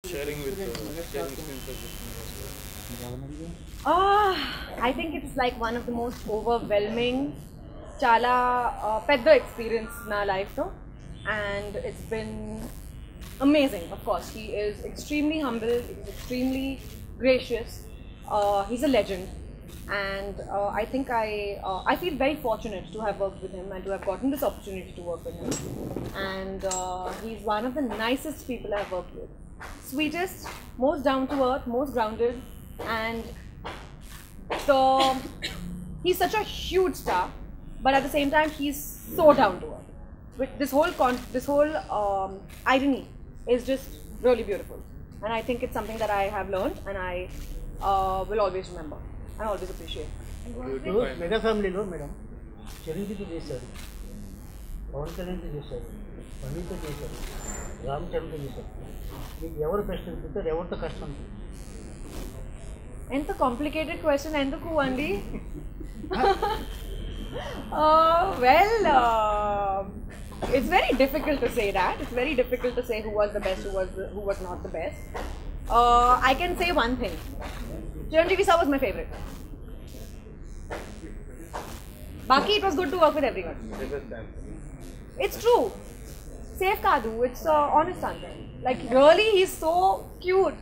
Sharing with sharing screens with I think it's like one of the most overwhelming, chala pedda experience in our life, no? And it's been amazing. Of course, he is extremely humble. He's extremely gracious. He's a legend, and I think I feel very fortunate to have worked with him and to have gotten this opportunity to work with him. And he's one of the nicest people I've worked with. Sweetest, most down to earth, most grounded, and so he's such a huge star, but at the same time he's so down to earth. With this whole irony is just really beautiful, and I think it's something that I have learned and I will always remember and always appreciate. Mega family lo madam. Chiranjeevi చేశారు, పవన్ కళ్యాణ్ చేశారు, పన్నీతో చేశారు, రామ్ చరణ్ చేశారు. మీకు ఎవరు best అనిపిస్తారు, ఎవరితో కష్టం అనిపిస్తుంది? ఎంత కాంప్లికేటెడ్ క్వశ్చన్ ఎందుకు అండి? It's very difficult to say that. It's very difficult to say who was the best, who was not the best. I can say one thing. Chiranjeevi sir was my favorite. Baki, it was good to work with everyone. It's true. Safe Kadu, it's honest answer. Like really, he's so cute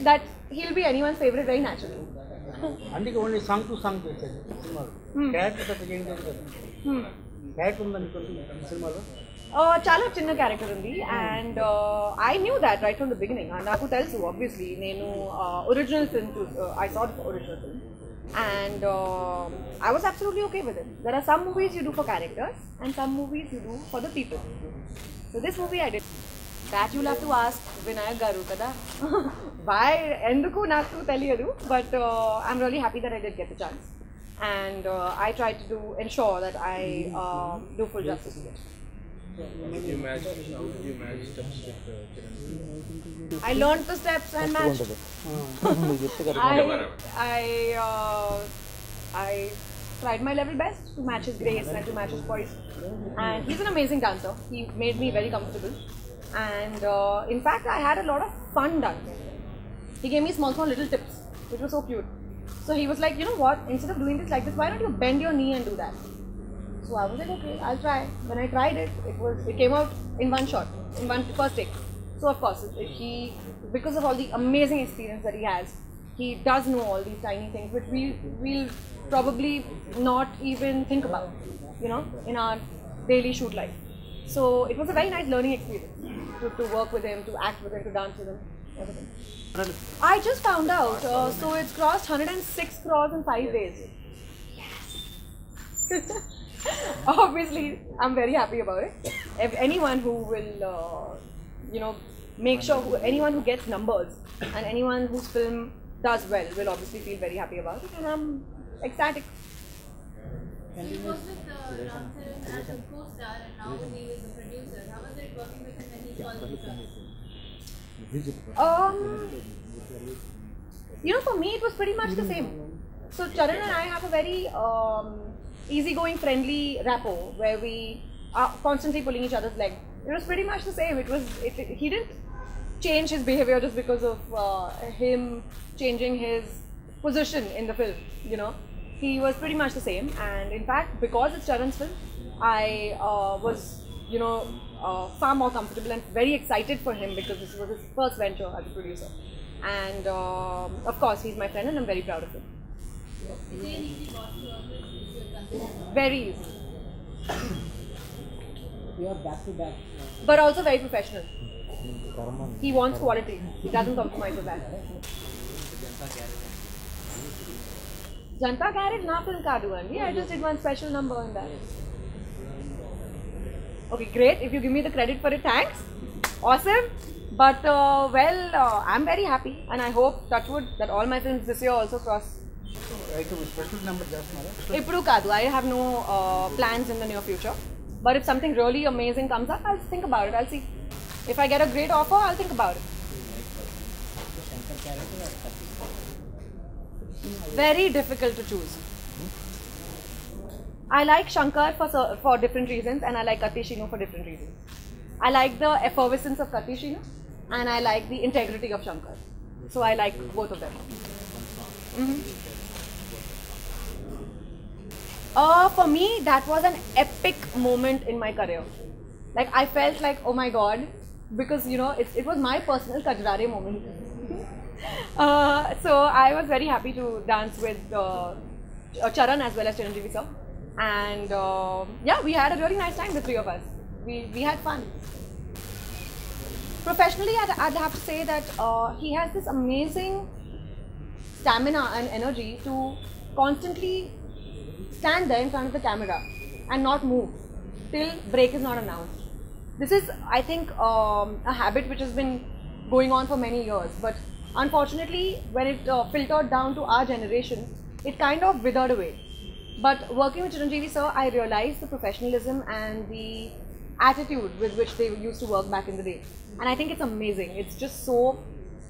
that he'll be anyone's favorite very naturally. అందుకే only song to song చేశారు సినిమాలో. Character పెద్ద change అవ్వదు కదా. Character ఉందనుకోండి సినిమాలో. చాలా చిన్న క్యారెక్టర్ ఉంది, and I knew that right from the beginning. నాకు తెలుసు ఆబ్వియస్లీ, నేను original film I saw the original film and I was absolutely okay with it. There are some movies you do for characters and some movies you do for the people. So this movie I did. That you'll have to ask Vinayak Garu kada. Why enduku naku teliyadu, but I'm really happy that I did get the chance, and I try to ensure that I do full justice to it. Did you match steps with Chiranjeevi? I learned the steps and matched. I tried my level best to match his grace and to match his voice. And he's an amazing dancer. He made me very comfortable. And in fact, I had a lot of fun dancing. He gave me small little tips, which was so cute. So he was like, you know what, instead of doing this like this, why don't you bend your knee and do that? So I was like, okay, I'll try. When I tried it, it came out in one shot, in one first take. So of course, because of all the amazing experience that he has, he does know all these tiny things which we'll probably not even think about, you know, in our daily shoot life. So it was a very nice learning experience to work with him, to act with him, to dance with him, everything. I just found out, so it's crossed 106 crores in 5 days. Yes. Obviously, I'm very happy about it. If anyone who will, you know, make sure anyone who gets numbers and anyone whose film does well will obviously feel very happy about it, and I'm ecstatic. He was with Ram Charan as a co-star, and now he is a producer. How was it working with him when he called you? You know, for me it was pretty much the same. So Charan and I have a very easygoing, friendly rapport where we are constantly pulling each other's leg. It was pretty much the same. He didn't change his behavior just because of him changing his position in the film, you know. He was pretty much the same, and in fact, because it's Charan's film, I was, you know, far more comfortable and very excited for him because this was his first venture as a producer. And of course, he's my friend and I'm very proud of him. Is he an easy boss to work with? Very easy. You are back to back. But also very professional. He wants quality. He doesn't compromise with that. Janta Garage na film kadu andi. I just did one special number on that. Okay, great. If you give me the credit for it, thanks. Awesome. But I'm very happy, and I hope, touch wood, that all my films this year also cross. Special number చేస్తున్నారా? Ippudu kadu. I have no plans in the near future. But if something really amazing comes up, I'll think about it. I'll see. If I get a great offer, I'll think about it. Very difficult to choose. I like Shankar for different reasons, and I like Kajal Aggarwal for different reasons. I like the effervescence of Kajal Aggarwal, and I like the integrity of Shankar. So I like both of them. For me, that was an epic moment in my career. Like, I felt like, oh my god, because you know, it was my personal Kajrare moment. So I was very happy to dance with Charan as well as Chiranjeevi sir. And yeah, we had a really nice time, the three of us. We had fun. Professionally, I'd have to say that he has this amazing stamina and energy to constantly stand there in front of the camera and not move till break is not announced. This is, I think, a habit which has been going on for many years, but unfortunately, when it filtered down to our generation, it kind of withered away. But working with Chiranjeevi sir, I realized the professionalism and the attitude with which they used to work back in the day. And I think it's amazing. It's just so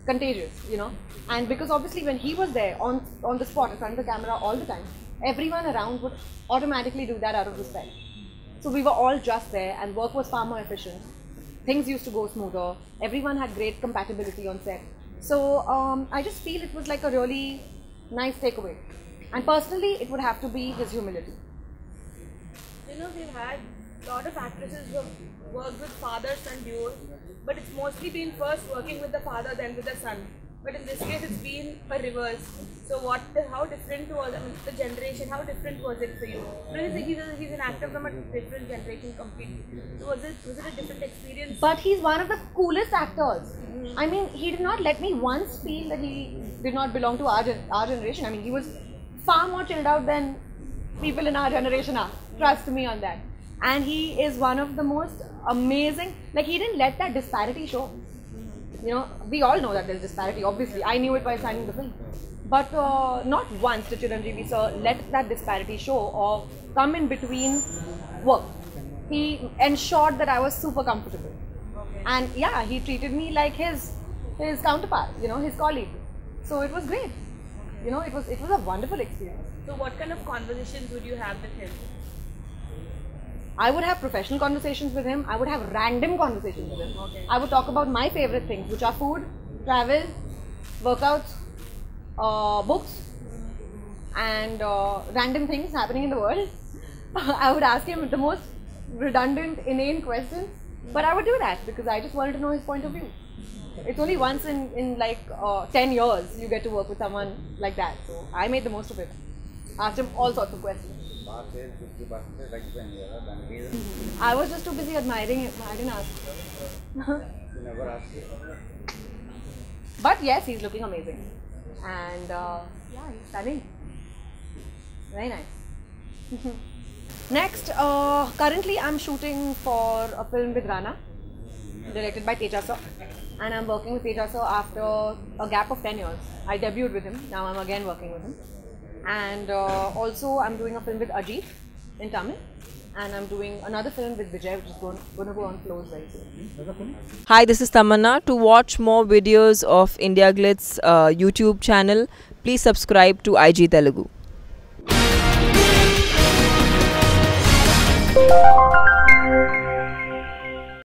contagious, you know. And because obviously when he was there on the spot in front of the camera all the time, everyone around would automatically do that out of respect. So we were all just there and work was far more efficient. Things used to go smoother. Everyone had great compatibility on set. So I just feel it was like a really nice takeaway. And personally, it would have to be his humility. You know, we've had a lot of actresses who have worked with father-son duos, but it's mostly been first working with the father, then with the son. But in this case, it's been a reverse. So how different was the generation? How different was it for you? He's an actor from a different generation completely. So was it a different experience? But he's one of the coolest actors. I mean, he did not let me once feel that he did not belong to our generation. I mean, he was far more chilled out than people in our generation are. Trust me on that. And he is one of the most amazing, like he didn't let that disparity show. You know, we all know that there's disparity, obviously. I knew it while signing the film. But not once did Chiranjeevi sir let that disparity show or come in between work. He ensured that I was super comfortable. Okay. And yeah, he treated me like his counterpart, you know, his colleague. So it was great. You know, it was a wonderful experience. So what kind of conversations would you have with him? I would have professional conversations with him. I would have random conversations with him. Okay. I would talk about my favorite things, which are food, travel, workouts, books, and random things happening in the world. I would ask him the most redundant, inane questions, but I would do that because I just wanted to know his point of view. It's only once in like 10 years you get to work with someone like that. So I made the most of it. Asked him all sorts of questions. I was just too busy admiring him. I didn't ask. But yes, he's looking amazing. And yeah, he's stunning. Very nice. Next, currently I'm shooting for a film with Rana, directed by Teja sir. And I'm working with Teja sir after a gap of 10 years. I debuted with him, now I'm again working with him. And also I'm doing a film with Arjun in Tamil. And I'm doing another film with Vijay, which is going to go on floors very soon. Hi, this is Tamanna. To watch more videos of India Glitz YouTube channel, please subscribe to IG Telugu.